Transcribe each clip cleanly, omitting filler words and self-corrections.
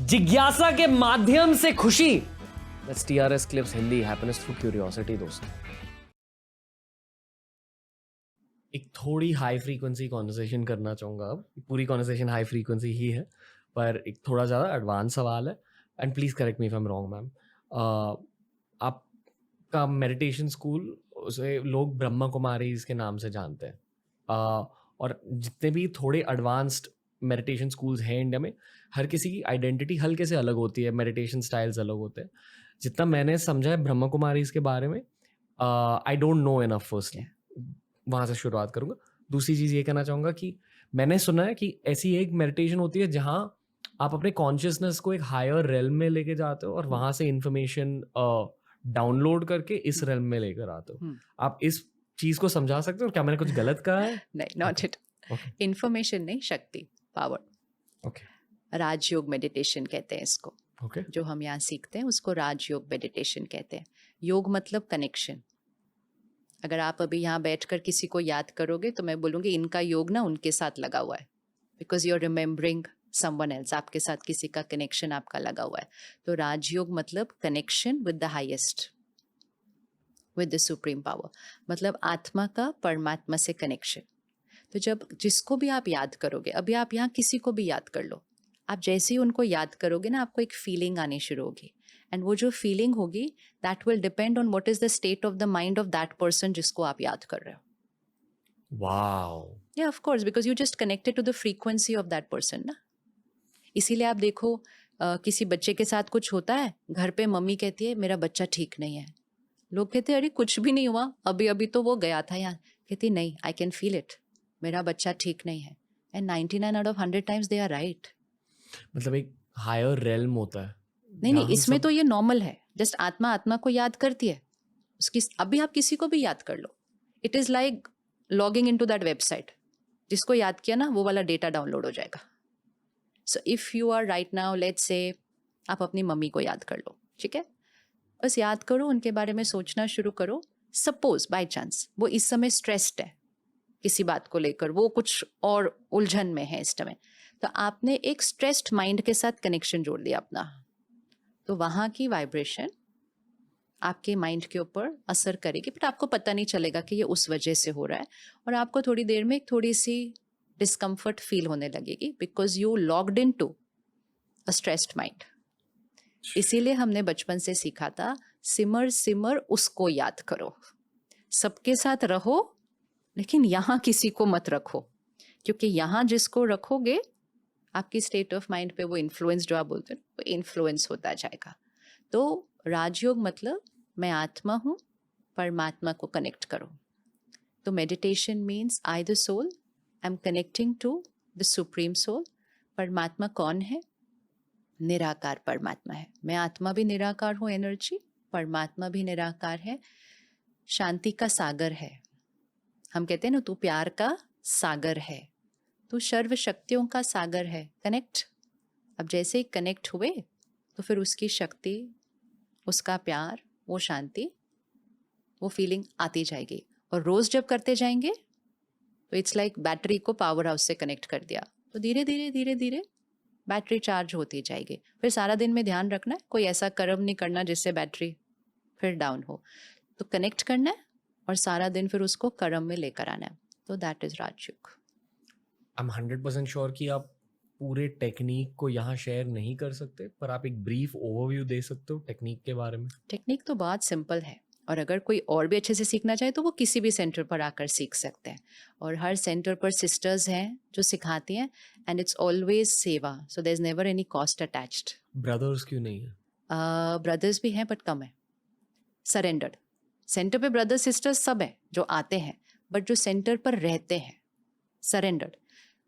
जिज्ञासा के माध्यम से खुशी। That's TRS Clips Hindi, happiness through curiosity. दोस्तों, एक थोड़ी हाई फ्रीक्वेंसी कॉन्वर्सेशन करना चाहूँगा। अब पूरी कॉन्वर्सेशन हाई फ्रीक्वेंसी ही है, पर एक थोड़ा ज़्यादा एडवांस सवाल है। And please correct me if I am wrong ma'am. आपका मेडिटेशन स्कूल, उसे लोग ब्रह्मा कुमारी के नाम से जानते हैं। और जितने भी थोड़े एडवांस्ड मेडिटेशन स्कूल्स हैं इंडिया में, हर किसी की आइडेंटिटी हल्के से अलग होती है, मेडिटेशन स्टाइल्स अलग होते हैं। जितना मैंने समझा है ब्रह्मा कुमारी के बारे में, I don't know enough. Firstly वहाँ से शुरुआत करूँगा। दूसरी चीज़ ये कहना चाहूँगा कि मैंने सुना है कि ऐसी एक मेडिटेशन होती है जहाँ आप अपने कॉन्शियसनेस को एक हायर रेल्म में लेके जाते हो और वहाँ से इंफॉर्मेशन डाउनलोड करके इस रेल्म में लेकर आते हो। आप इस चीज़ को समझा सकते हो? क्या मैंने कुछ गलत कहा है? नहीं, नॉट इट। इंफॉर्मेशन नहीं, शक्ति, पावर। ओके, राजयोग मेडिटेशन कहते हैं इसको। ओके, जो हम यहाँ सीखते हैं उसको राजयोग मेडिटेशन कहते हैं। योग मतलब कनेक्शन। अगर आप अभी यहाँ बैठकर किसी को याद करोगे तो मैं बोलूँगी इनका योग ना उनके साथ लगा हुआ है, because you are remembering someone else. आपके साथ किसी का कनेक्शन आपका लगा हुआ है। तो राजयोग मतलब connection with the highest, with the supreme power, मतलब आत्मा का परमात्मा से कनेक्शन। तो जब जिसको भी आप याद करोगे, अभी आप यहाँ किसी को भी याद कर लो, आप जैसे ही उनको याद करोगे ना, आपको एक फीलिंग आनी शुरू होगी। एंड वो जो फीलिंग होगी, that will depend on what is the state of the mind of that person जिसको आप याद कर रहे हो। वाओ। या of course, because you just connected to the frequency of that person ना। इसीलिए आप देखो, किसी बच्चे के साथ कुछ होता है, घर पे मम्मी कहती है मेरा बच्चा ठीक नहीं है। लोग कहते हैं अरे कुछ भी नहीं हुआ, अभी अभी तो वो गया था यहाँ। कहती नहीं, आई कैन फील इट, मेरा बच्चा ठीक नहीं है। And 99 out of 100 times they are right. मतलब एक हायर रेल्म होता है। नहीं, इसमें तो ये नॉर्मल है। जस्ट आत्मा आत्मा को याद करती है उसकी। अभी आप किसी को भी याद कर लो, it is like logging into that website. जिसको याद किया ना, वो वाला डेटा डाउनलोड हो जाएगा। So if you are right now, let's say आप अपनी मम्मी को याद कर लो, ठीक है? बस याद करो, उनके बारे में सोचना शुरू करो। सपोज बाय चांस वो इस समय स्ट्रेस्ड है किसी बात को लेकर, वो कुछ और उलझन में है इस समय, तो आपने एक स्ट्रेस्ड माइंड के साथ कनेक्शन जोड़ दिया अपना। तो वहाँ की वाइब्रेशन आपके माइंड के ऊपर असर करेगी, बट आपको पता नहीं चलेगा कि ये उस वजह से हो रहा है। और आपको थोड़ी देर में एक थोड़ी सी डिस्कम्फर्ट फील होने लगेगी, because you logged in to a stressed mind. इसीलिए हमने बचपन से सीखा था, सिमर सिमर उसको याद करो। सबके साथ रहो, लेकिन यहाँ किसी को मत रखो, क्योंकि यहाँ जिसको रखोगे आपकी स्टेट ऑफ माइंड पे वो इन्फ्लुएंस, जो आप बोलते हो, वो इन्फ्लुएंस होता जाएगा। तो राजयोग मतलब मैं आत्मा हूँ, परमात्मा को कनेक्ट करो। तो meditation means I the soul, I am connecting to the supreme soul. परमात्मा कौन है? निराकार परमात्मा है। मैं आत्मा भी निराकार हूँ, एनर्जी, परमात्मा भी निराकार है, शांति का सागर है। हम कहते हैं ना, तू प्यार का सागर है, तू सर्व शक्तियों का सागर है। कनेक्ट। अब जैसे ही कनेक्ट हुए तो फिर उसकी शक्ति, उसका प्यार, वो शांति, वो फीलिंग आती जाएगी। और रोज जब करते जाएंगे तो इट्स लाइक बैटरी को पावर हाउस से कनेक्ट कर दिया, तो धीरे धीरे धीरे धीरे बैटरी चार्ज होती जाएगी। फिर सारा दिन में ध्यान रखना है, कोई ऐसा कर्म नहीं करना जिससे बैटरी फिर डाउन हो। तो कनेक्ट करना है और सारा दिन फिर उसको कर्म में लेकर आना है। तो that is Rajyoga. I am 100% sure कि आप पूरे टेक्निक को यहाँ शेयर नहीं कर सकते, पर आप एक ब्रीफ ओवरव्यू दे सकते हो टेक्निक के बारे में। टेक्निक तो बहुत सिंपल है, और अगर कोई और भी अच्छे से सीखना चाहे तो वो किसी भी सेंटर पर आकर सीख सकते हैं। और हर सेंटर पर सिस्टर्स हैं जो सिखाती हैं, and it's always seva, so there is never any cost attached. Brothers क्यों नहीं है? ब्रदर्स भी हैं बट कम है। सरेंडर्ड सेंटर पे ब्रदर सिस्टर्स सब है जो आते हैं, बट जो सेंटर पर रहते हैं सरेंडर्ड।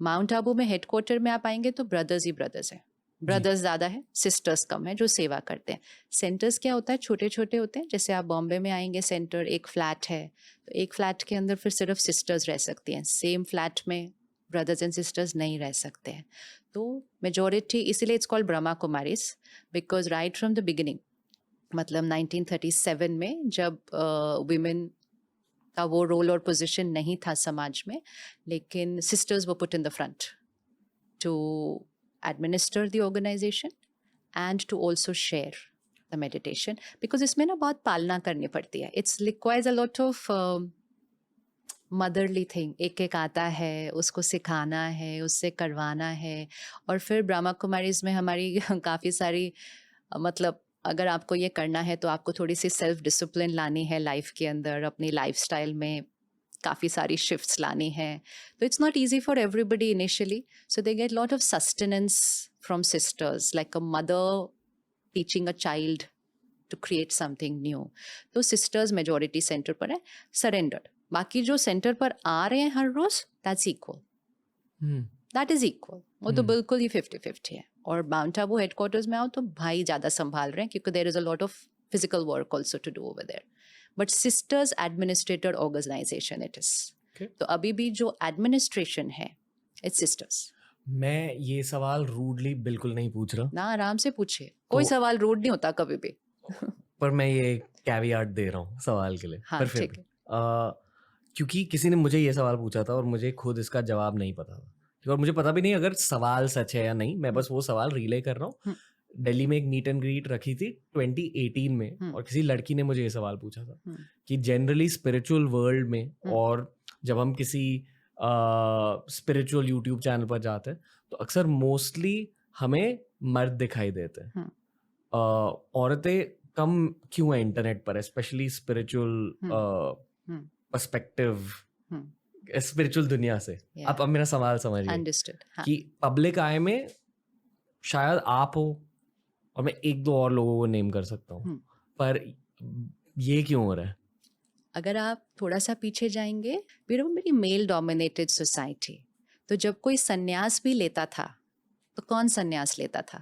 माउंट आबू में हेडक्वार्टर में आप आएंगे तो ब्रदर्स ही ब्रदर्स हैं। ब्रदर्स ज़्यादा है, सिस्टर्स कम है जो सेवा करते हैं। सेंटर्स क्या होता है, छोटे छोटे होते हैं। जैसे आप बॉम्बे में आएंगे, सेंटर एक फ्लैट है, तो एक फ्लैट के अंदर फिर सिर्फ सिस्टर्स रह सकती हैं। सेम फ्लैट में ब्रदर्स एंड सिस्टर्स नहीं रह सकते हैं। तो मेजॉरिटी, इसीलिए it's called Brahma Kumaris, because right from the beginning, मतलब 1937 में जब विमेन का वो रोल और पोजीशन नहीं था समाज में, लेकिन sisters were put in the front to administer the organisation, and to also share the meditation, because इसमें ना बहुत पालना करनी पड़ती है. It's requires a lot of motherly thing. एक एक आता है, उसको सिखाना है, उससे करवाना है. और फिर ब्रह्मा कुमारीज में हमारी काफ़ी सारी मतलब अगर आपको ये करना है तो आपको थोड़ी सी सेल्फ डिसिप्लिन लानी है लाइफ के अंदर, अपनी लाइफस्टाइल में काफ़ी सारी शिफ्ट्स लानी है. तो it's not easy for everybody initially, so they get lot of sustenance from sisters, like a mother teaching a child to create something new. तो सिस्टर्स मेजोरिटी सेंटर पर है, सरेंडर्ड. बाकी जो सेंटर पर आ रहे हैं हर रोज, that's equal, that is equal. वो तो बिल्कुल ही 50-50 है. और माउंट आबू हेडक्वार्टर्स में आओ तो भाई ज़्यादा संभाल रहे हैं, क्योंकि there is a lot of physical work also to do over there. But sisters administrated organisation it is. तो अभी भी जो एडमिनिस्ट्रेशन है, इट्स सिस्टर्स. मैं ये सवाल रूडली बिल्कुल नहीं पूछ रहा, ना, आराम से पूछिए, कोई सवाल रूड नहीं होता कभी भी. पर मैं ये कैवियाट दे रहा हूँ सवाल के लिए. हाँ, पर फिर ठीक है. क्योंकि किसी ने मुझे ये सवाल पूछा था और मुझे खुद इसका जवाब नहीं पता था, और मुझे पता भी नहीं अगर सवाल सच है या नहीं. मैं बस वो सवाल रिले कर रहा हूँ. दिल्ली में एक मीट एंड ग्रीट रखी थी 2018 में, और किसी लड़की ने मुझे ये सवाल पूछा था कि जनरली स्पिरिचुअल वर्ल्ड में, और जब हम किसी स्पिरिचुअल यूट्यूब चैनल पर जाते हैं तो अक्सर मोस्टली हमें मर्द दिखाई देते हैं. औरतें कम क्यों है इंटरनेट पर, स्पेशली स्पिरिचुअल पर्सपेक्टिव, स्पिरिचुअल दुनिया से. आप अब मेरा सवाल समझिए. अंडरस्टूड. कि पब्लिक आई में शायद आप हो, और मैं एक दो और लोगों को नेम कर सकता हूँ, पर ये क्यों हो रहा है? अगर आप थोड़ा सा पीछे जाएंगे, we are very male dominated society. तो जब कोई सन्यास भी लेता था तो कौन सन्यास लेता था?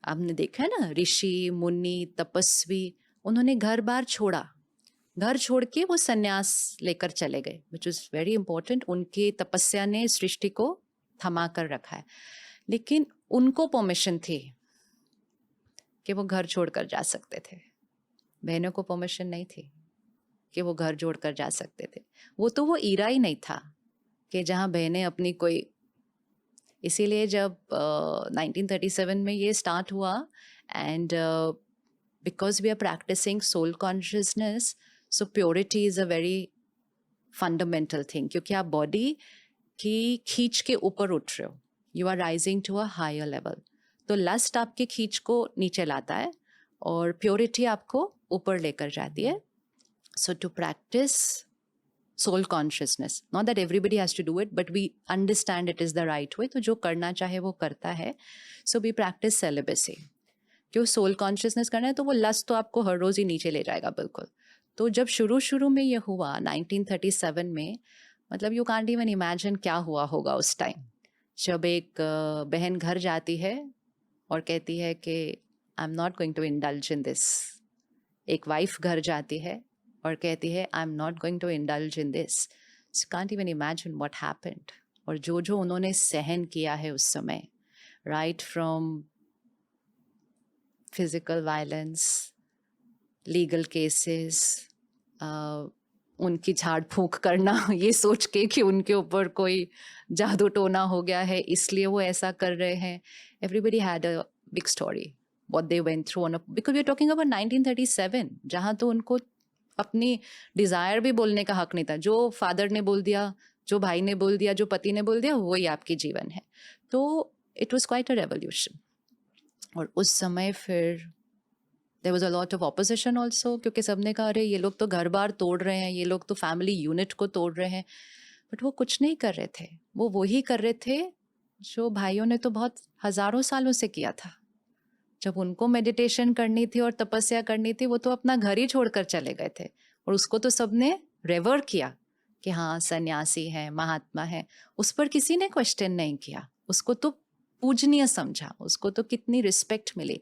आपने देखा है ना, ऋषि मुनि तपस्वी, उन्होंने घर बार छोड़ा, घर छोड़ के वो सन्यास लेकर चले गए, विच इज़ वेरी इंपॉर्टेंट. उनकी तपस्या ने सृष्टि को थमा कर रखा है. लेकिन उनको परमिशन थी कि वो घर छोड़कर जा सकते थे. बहनों को परमिशन नहीं थी कि वो घर जोड़कर जा सकते थे. वो ईरा ही नहीं था कि जहाँ बहनें अपनी कोई. इसीलिए जब 1937 में ये स्टार्ट हुआ, and because we are practising soul consciousness, so purity is a very fundamental thing. क्योंकि आप बॉडी की खींच के ऊपर उठ रहे हो, you are rising to a higher level. तो लस्ट आपके खींच को नीचे लाता है और प्योरिटी आपको ऊपर लेकर जाती है. So to practice soul consciousness, not that everybody has to do it, but we understand it is the right way. तो जो करना चाहे वो करता है. So we practice celibacy. क्यों soul consciousness करना है तो वो लस्ट तो आपको हर रोज ही नीचे ले जाएगा बिल्कुल. तो जब शुरू में ये हुआ 1937 में, मतलब यू कांट इवन इमेजिन क्या हुआ होगा उस टाइम. जब एक बहन घर जाती है और कहती है कि I am not going to indulge in this. एक वाइफ घर जाती है और कहती है I am not going to indulge in this. You can't even imagine what happened. और जो उन्होंने सहन किया है उस समय, right from physical violence, legal cases, उनकी झाड़ फूंक करना ये सोच के कि उनके ऊपर कोई जादू टोना हो गया है इसलिए वो ऐसा कर रहे हैं. Everybody had a big story what they went through on, because we are talking about 1937, जहाँ तो उनको अपनी डिज़ायर भी बोलने का हक नहीं था. जो फादर ने बोल दिया, जो भाई ने बोल दिया, जो पति ने बोल दिया, वही आपकी जीवन है. तो it was quite a revolution. और उस समय फिर there was a lot of opposition also, क्योंकि सबने कहा अरे ये लोग तो घर बार तोड़ रहे हैं, ये लोग तो फैमिली यूनिट को तोड़ रहे हैं. बट वो कुछ नहीं कर रहे थे. वो वही कर रहे थे जो भाइयों ने तो बहुत हज़ारों सालों से किया था. जब उनको मेडिटेशन करनी थी और तपस्या करनी थी, वो तो अपना घर ही छोड़कर चले गए थे. और उसको तो सबने रेवर किया कि हाँ सन्यासी है, महात्मा है. उस पर किसी ने क्वेश्चन नहीं किया. उसको तो पूजनीय समझा, उसको तो कितनी रिस्पेक्ट मिली.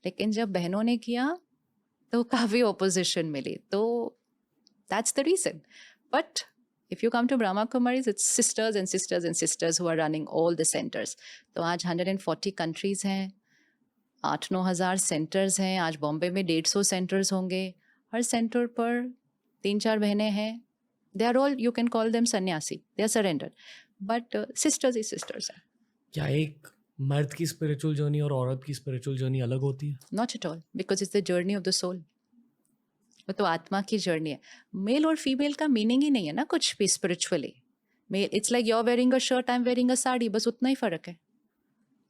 लेकिन जब बहनों ने किया तो काफ़ी ऑपोजिशन मिली. तो that's the reason. But if you come to Brahma Kumaris, it's sisters and sisters and sisters who are running all the centers. तो आज 140 countries हैं, 8-9 हज़ार सेंटर्स हैं. आज बॉम्बे में 150 सेंटर्स होंगे. हर सेंटर पर 3-4 बहनें हैं. They are all, you can call them sanyasi, they are surrender, but sisters ही सिस्टर्स हैं. क्या एक मर्द की स्पिरिचुअल जर्नी और औरत की स्पिरिचुअल जर्नी अलग होती है? Not at all, because it's the journey of the soul. वो तो आत्मा की जर्नी है। मेल और फीमेल का मीनिंग ही नहीं है ना कुछ भी spiritually. Male it's like you are wearing a shirt, I am wearing a sari, बस उतना ही फर्क है।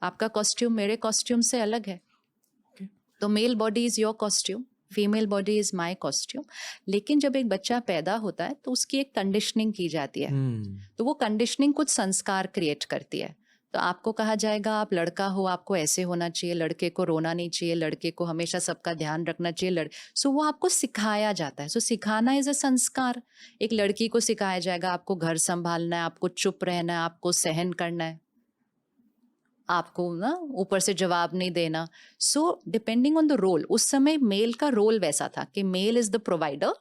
आपका कॉस्ट्यूम मेरे कॉस्ट्यूम से अलग है। Okay. तो male body is your costume, female body is my costume. लेकिन जब एक बच्चा पैदा होता है तो उसकी एक कंडीशनिंग की जाती है। तो वो कंडीशनिंग कुछ संस्कार क्रिएट करती है। तो आपको कहा जाएगा आप लड़का हो, आपको ऐसे होना चाहिए, लड़के को रोना नहीं चाहिए, लड़के को हमेशा सबका ध्यान रखना चाहिए। सो वो आपको सिखाया जाता है। सो सिखाना इज अ संस्कार। एक लड़की को सिखाया जाएगा आपको घर संभालना है, आपको चुप रहना है, आपको सहन करना है, आपको ना ऊपर से जवाब नहीं देना। So depending on the role, उस समय मेल का रोल वैसा था कि male is the provider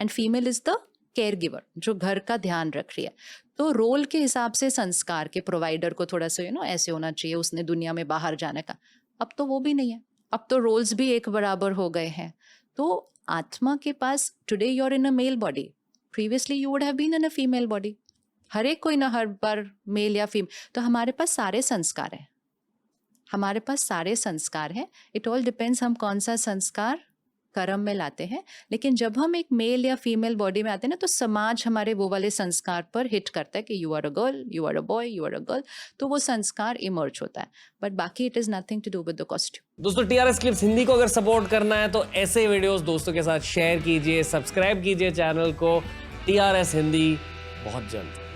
and female is the care giver, जो घर का ध्यान रख रही है। तो रोल के हिसाब से संस्कार के प्रोवाइडर को थोड़ा सा ऐसे होना चाहिए, उसने दुनिया में बाहर जाने का। अब तो वो भी नहीं है, अब तो रोल्स भी एक बराबर हो गए हैं। तो आत्मा के पास today you are in a male body, previously you would have been in a female body. हर एक कोई ना हर बार मेल या फीमेल। तो हमारे पास सारे संस्कार हैं, हमारे पास सारे संस्कार हैं। इट ऑल डिपेंड्स हम कौन सा संस्कार कर्म में लाते हैं। लेकिन जब हम एक मेल या फीमेल बॉडी में आते हैं ना, तो समाज हमारे वो वाले संस्कार पर हिट करता है कि you are a girl, you are a boy, you are a girl. तो वो संस्कार इमर्ज होता है, बट बाकी it is nothing to do with the costume. दोस्तों, टीआरएस क्लिप्स हिंदी को अगर सपोर्ट करना है तो ऐसे वीडियोस दोस्तों के साथ शेयर कीजिए, सब्सक्राइब कीजिए चैनल को। टीआरएस हिंदी बहुत जल्द।